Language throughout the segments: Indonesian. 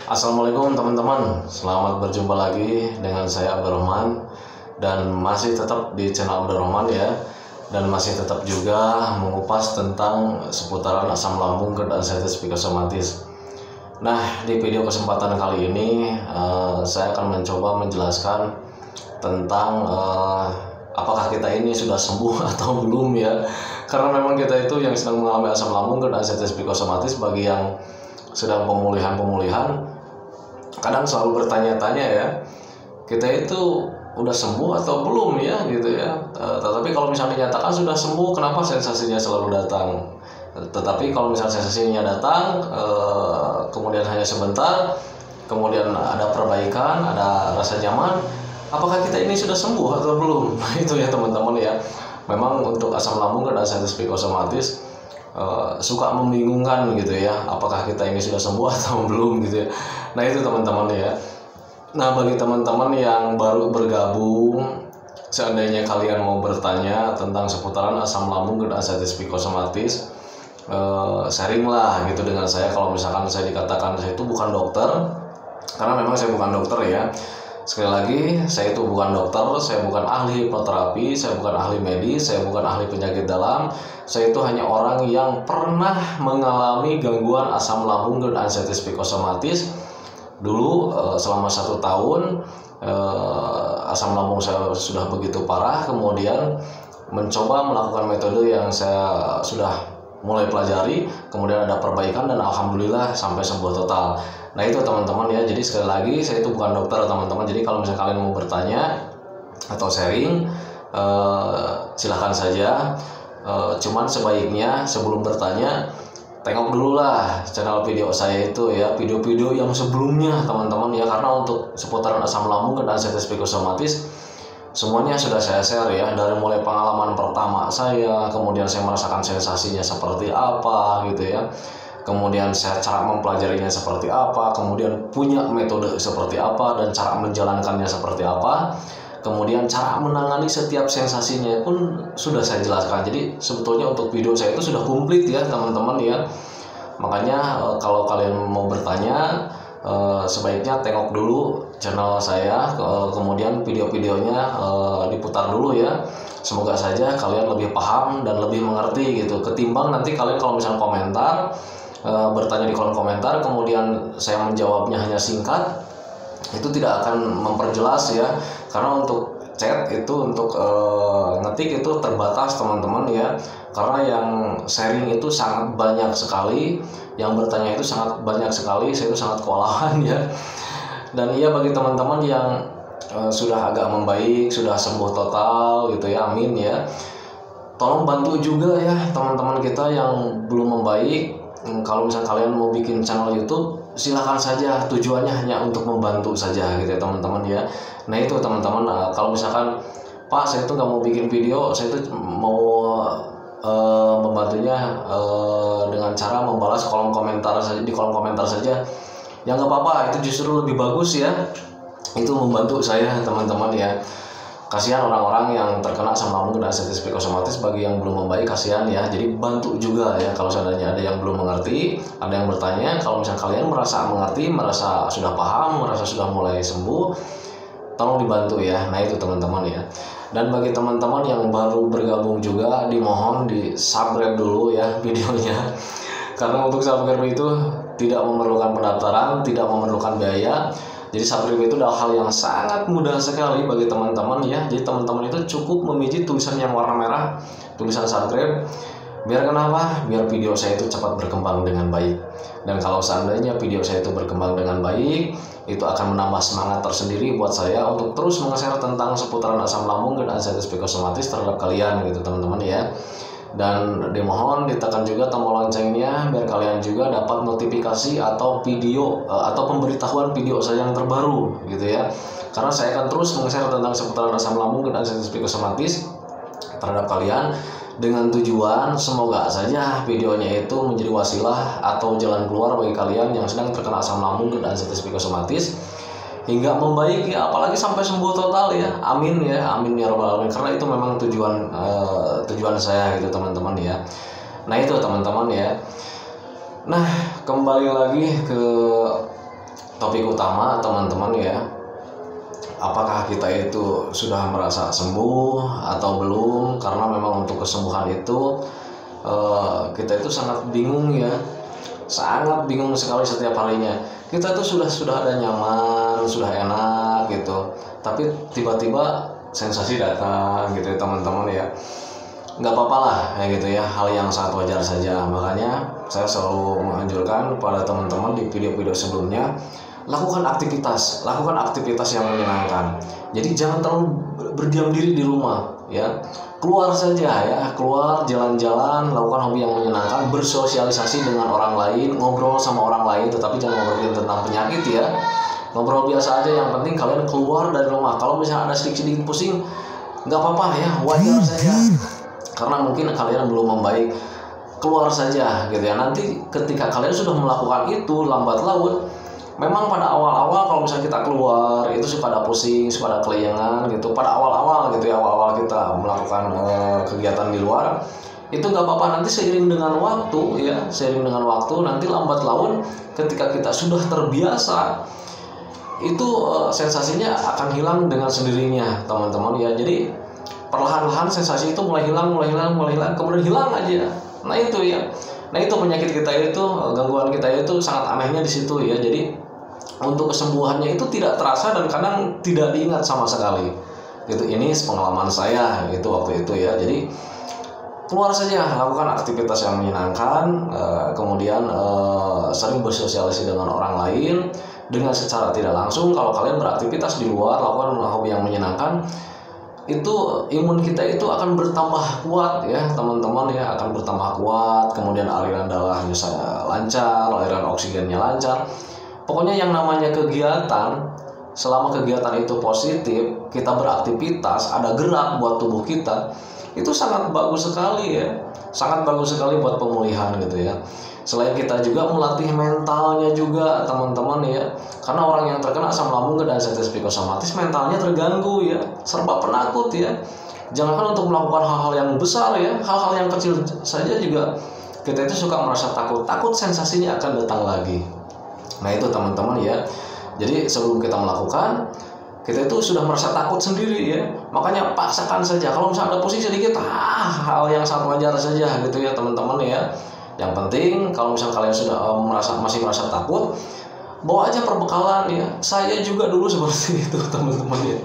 Assalamualaikum teman-teman, selamat berjumpa lagi dengan saya Abdurrahman. Dan masih tetap di channel Abdurrahman ya. Dan masih tetap juga mengupas tentang seputaran asam lambung, GERD, ascites, psikosomatis. Nah, di video kesempatan kali ini saya akan mencoba menjelaskan tentang apakah kita ini sudah sembuh atau belum ya. Karena memang kita itu yang sedang mengalami asam lambung, GERD, ascites, psikosomatis, bagi yang sedang pemulihan, kadang selalu bertanya-tanya ya, kita itu udah sembuh atau belum ya gitu ya. Tetapi kalau misalnya dinyatakan sudah sembuh, kenapa sensasinya selalu datang? Tetapi kalau misalnya sensasinya datang kemudian hanya sebentar, kemudian ada perbaikan, ada rasa nyaman, apakah kita ini sudah sembuh atau belum? Itu ya teman-teman ya. Memang untuk asam lambung dan ascites psikosomatis suka membingungkan gitu ya, apakah kita ini sudah sembuh atau belum gitu ya. Nah itu teman-teman ya. Nah bagi teman-teman yang baru bergabung, seandainya kalian mau bertanya tentang seputaran asam lambung dan ascites psikosomatis, sharing lah gitu dengan saya. Kalau misalkan saya dikatakan saya itu bukan dokter, karena memang saya bukan dokter ya. Sekali lagi, saya itu bukan dokter, saya bukan ahli hipnoterapi, saya bukan ahli medis, saya bukan ahli penyakit dalam. Saya itu hanya orang yang pernah mengalami gangguan asam lambung dan ascites psikosomatis. Dulu selama 1 tahun asam lambung saya sudah begitu parah, kemudian mencoba melakukan metode yang saya sudah mulai pelajari, kemudian ada perbaikan dan alhamdulillah sampai sembuh total. Nah itu teman-teman ya. Jadi sekali lagi, saya itu bukan dokter teman-teman. Jadi kalau misalnya kalian mau bertanya atau sharing, silahkan saja. Cuman sebaiknya sebelum bertanya, tengok dulu lah channel video saya itu ya, video-video yang sebelumnya teman-teman ya. Karena untuk seputaran asam lambung dan ascites psikosomatis semuanya sudah saya share ya, dari mulai pengalaman pertama saya, kemudian saya merasakan sensasinya seperti apa gitu ya, kemudian saya cara mempelajarinya seperti apa, kemudian punya metode seperti apa, dan cara menjalankannya seperti apa, kemudian cara menangani setiap sensasinya pun sudah saya jelaskan. Jadi sebetulnya untuk video saya itu sudah komplit ya teman-teman ya. Makanya kalau kalian mau bertanya, sebaiknya tengok dulu channel saya, kemudian video-videonya diputar dulu ya. Semoga saja kalian lebih paham dan lebih mengerti gitu, ketimbang nanti kalian kalau misalnya komentar, bertanya di kolom komentar, kemudian saya menjawabnya hanya singkat, itu tidak akan memperjelas ya. Karena untuk chat itu, untuk ngetik itu terbatas teman-teman ya. Karena yang sharing itu sangat banyak sekali, yang bertanya itu sangat banyak sekali, saya itu sangat kewalahan ya. Dan iya, bagi teman-teman yang sudah agak membaik, sudah sembuh total gitu ya, amin ya. Tolong bantu juga ya teman-teman kita yang belum membaik. Kalau misalnya kalian mau bikin channel YouTube, silahkan saja, tujuannya hanya untuk membantu saja gitu ya teman-teman ya. Nah itu teman-teman, kalau misalkan Pak saya itu nggak mau bikin video, saya itu mau membantunya dengan cara membalas kolom komentar saja, di kolom komentar saja, ya nggak apa-apa, itu justru lebih bagus ya, itu membantu saya teman-teman ya. Kasihan orang-orang yang terkena asam lambung dan ascites psikosomatis, bagi yang belum membaik kasihan ya. Jadi bantu juga ya, kalau seandainya ada yang belum mengerti, ada yang bertanya, kalau misalnya kalian merasa mengerti, merasa sudah paham, merasa sudah mulai sembuh, tolong dibantu ya. Nah itu teman-teman ya. Dan bagi teman-teman yang baru bergabung juga, dimohon di subscribe dulu ya videonya. Karena untuk subscribe itu tidak memerlukan pendaftaran, tidak memerlukan biaya. Jadi subscribe itu adalah hal yang sangat mudah sekali bagi teman-teman ya. Jadi teman-teman itu cukup memijit tulisan yang warna merah, tulisan subscribe. Biar kenapa? Biar video saya itu cepat berkembang dengan baik. Dan kalau seandainya video saya itu berkembang dengan baik, itu akan menambah semangat tersendiri buat saya untuk terus meng-share tentang seputaran asam lambung dan ascites psikosomatis terhadap kalian gitu teman-teman ya. Dan dimohon ditekan juga tombol loncengnya, biar kalian juga dapat notifikasi atau video atau pemberitahuan video saya yang terbaru gitu ya. Karena saya akan terus meng-share tentang seputaran asam lambung dan ascites psikosomatis terhadap kalian, dengan tujuan semoga saja videonya itu menjadi wasilah atau jalan keluar bagi kalian yang sedang terkena asam lambung dan ascites psikosomatis, hingga membaik ya, apalagi sampai sembuh total ya, amin ya, amin ya robbal alamin. Karena itu memang tujuan saya gitu teman-teman ya. Nah itu teman-teman ya. Nah kembali lagi ke topik utama teman-teman ya, apakah kita itu sudah merasa sembuh atau belum? Karena memang untuk kesembuhan itu kita itu sangat bingung ya, sangat bingung sekali setiap harinya. Kita tuh sudah ada nyaman, sudah enak gitu, tapi tiba-tiba sensasi datang gitu ya teman-teman ya. Nggak apa-apa lah kayak gitu ya, hal yang sangat wajar saja. Makanya saya selalu menganjurkan kepada teman-teman di video-video sebelumnya, lakukan aktivitas yang menyenangkan. Jadi jangan terlalu berdiam diri di rumah ya, keluar saja ya, keluar jalan-jalan, lakukan hobi yang menyenangkan, bersosialisasi dengan orang lain, ngobrol sama orang lain, tetapi jangan ngobrolin tentang penyakit ya, ngobrol biasa aja. Yang penting kalian keluar dari rumah. Kalau misalnya ada sedikit pusing, nggak apa-apa ya, wajar saja, karena mungkin kalian belum membaik. Keluar saja gitu ya. Nanti ketika kalian sudah melakukan itu, lambat laun, memang pada awal-awal kalau misalnya kita keluar itu suka ada pusing, suka ada kelayangan gitu. Pada awal-awal gitu ya, awal-awal kita melakukan kegiatan di luar, itu nggak apa-apa. Nanti seiring dengan waktu ya, nanti lambat laun ketika kita sudah terbiasa, itu sensasinya akan hilang dengan sendirinya teman-teman ya. Jadi perlahan-lahan sensasi itu mulai hilang, kemudian hilang aja. Nah itu ya, penyakit kita itu, gangguan kita itu sangat anehnya di situ ya. Jadi untuk kesembuhannya itu tidak terasa dan kadang tidak diingat sama sekali. Gitu. Ini pengalaman saya itu waktu itu ya. Jadi keluar saja, lakukan aktivitas yang menyenangkan, kemudian sering bersosialisasi dengan orang lain dengan secara tidak langsung. Kalau kalian beraktivitas di luar, lakukan hobi yang menyenangkan, itu imun kita itu akan bertambah kuat ya teman-teman ya, akan bertambah kuat, kemudian aliran darahnya lancar, aliran oksigennya lancar. Pokoknya yang namanya kegiatan, selama kegiatan itu positif, kita beraktivitas, ada gerak buat tubuh kita, itu sangat bagus sekali ya, sangat bagus sekali buat pemulihan gitu ya. Selain kita juga melatih mentalnya juga teman-teman ya, karena orang yang terkena asam lambung dan diabetes psikosomatis mentalnya terganggu ya, serba penakut ya. Jangankan untuk melakukan hal-hal yang besar ya, hal-hal yang kecil saja juga kita itu suka merasa takut sensasinya akan datang lagi. Nah itu teman-teman ya. Jadi sebelum kita melakukan, kita itu sudah merasa takut sendiri ya, makanya paksakan saja. Kalau misalnya ada pusing sedikit, hal yang sangat wajar saja gitu ya teman-teman ya. Yang penting kalau misalnya kalian sudah masih merasa takut, bawa aja perbekalan ya. Saya juga dulu seperti itu teman-teman ya.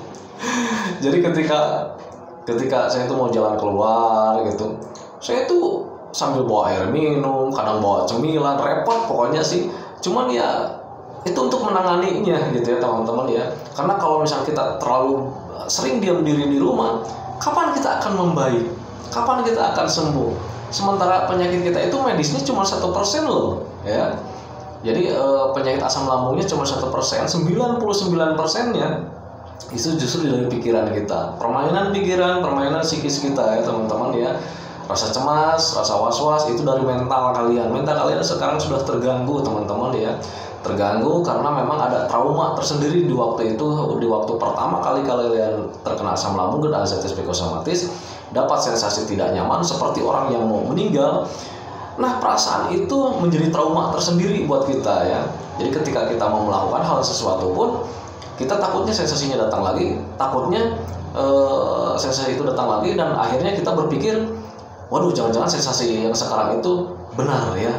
Jadi ketika saya itu mau jalan keluar gitu, saya itu sambil bawa air minum, kadang bawa cemilan, repot pokoknya sih. Cuman ya itu untuk menanganinya gitu ya teman-teman ya. Karena kalau misalnya kita terlalu sering diam diri di rumah, kapan kita akan membaik? Kapan kita akan sembuh? Sementara penyakit kita itu medisnya cuma 1% loh ya. Jadi penyakit asam lambungnya cuma 1%, 99%-nya itu justru dari pikiran kita, permainan pikiran, permainan psikis kita ya teman-teman ya. Rasa cemas, rasa was-was itu dari mental kalian. Mental kalian sekarang sudah terganggu teman-teman ya. Terganggu karena memang ada trauma tersendiri di waktu itu, di waktu pertama kali kalian terkena asam lambung dan diabetes psikosomatis, dapat sensasi tidak nyaman seperti orang yang mau meninggal. Nah perasaan itu menjadi trauma tersendiri buat kita ya. Jadi ketika kita mau melakukan hal sesuatu pun, kita takutnya sensasinya datang lagi, takutnya sensasi itu datang lagi, dan akhirnya kita berpikir, waduh jangan-jangan sensasi yang sekarang itu benar ya,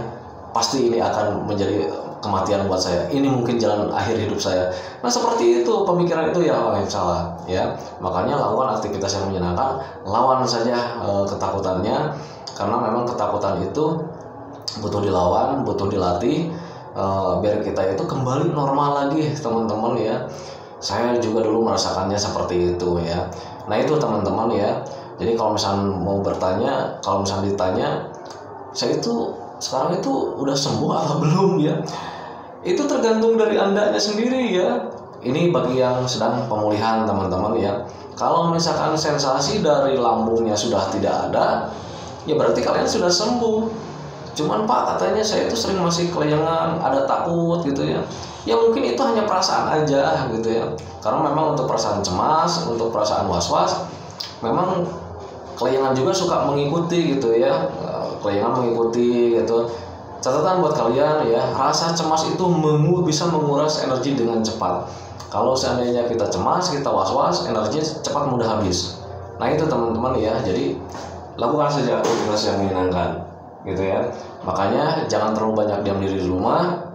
pasti ini akan menjadi kematian buat saya, ini mungkin jalan akhir hidup saya. Nah seperti itu pemikiran itu yang salah ya. Makanya lakukan aktivitas yang menyenangkan, lawan saja ketakutannya, karena memang ketakutan itu butuh dilawan, butuh dilatih, biar kita itu kembali normal lagi teman-teman ya. Saya juga dulu merasakannya seperti itu ya. Nah itu teman-teman ya. Jadi kalau misalnya mau bertanya, kalau misalnya ditanya, saya itu sekarang itu udah sembuh atau belum ya, itu tergantung dari andanya sendiri ya. Ini bagi yang sedang pemulihan teman-teman ya. Kalau misalkan sensasi dari lambungnya sudah tidak ada, ya berarti kalian sudah sembuh. Cuman Pak katanya saya itu sering masih kelayangan, ada takut gitu ya. Ya mungkin itu hanya perasaan aja gitu ya. Karena memang untuk perasaan cemas, untuk perasaan was-was, memang kelayangan juga suka mengikuti gitu ya. Kelayangan mengikuti gitu. catatan buat kalian ya, rasa cemas itu bisa menguras energi dengan cepat. Kalau seandainya kita cemas, kita was-was, energi cepat mudah habis. Nah itu teman-teman ya, jadi lakukan saja aktivitas yang menyenangkan gitu ya. Makanya jangan terlalu banyak diam diri di rumah,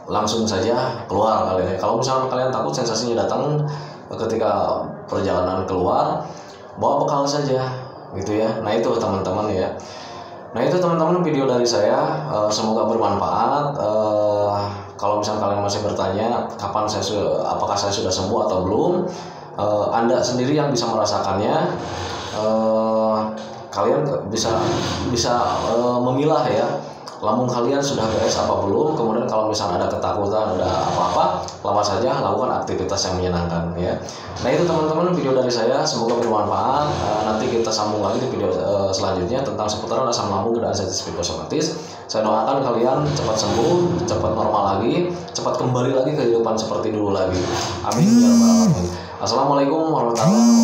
langsung saja keluar kalian ya. Kalau misalnya kalian takut sensasinya datang ketika perjalanan keluar, bawa bekal saja gitu ya. Nah itu teman-teman ya. Nah itu teman-teman video dari saya, semoga bermanfaat. Kalau misalnya kalian masih bertanya apakah saya sudah sembuh atau belum, Anda sendiri yang bisa merasakannya. Kalian bisa memilah ya, lambung kalian sudah beres apa belum. Kemudian kalau misalnya ada ketakutan, ada apa-apa, lawan saja, lakukan aktivitas yang menyenangkan ya. Nah itu teman-teman video dari saya, semoga bermanfaat. Nanti kita sambung lagi di video selanjutnya tentang seputaran asam lambung dan sensitif psikosomatis. Saya doakan kalian cepat sembuh, cepat normal lagi, cepat kembali lagi ke kehidupan seperti dulu lagi. Amin ya rabbal alamin. Assalamualaikum warahmatullahi wabarakatuh.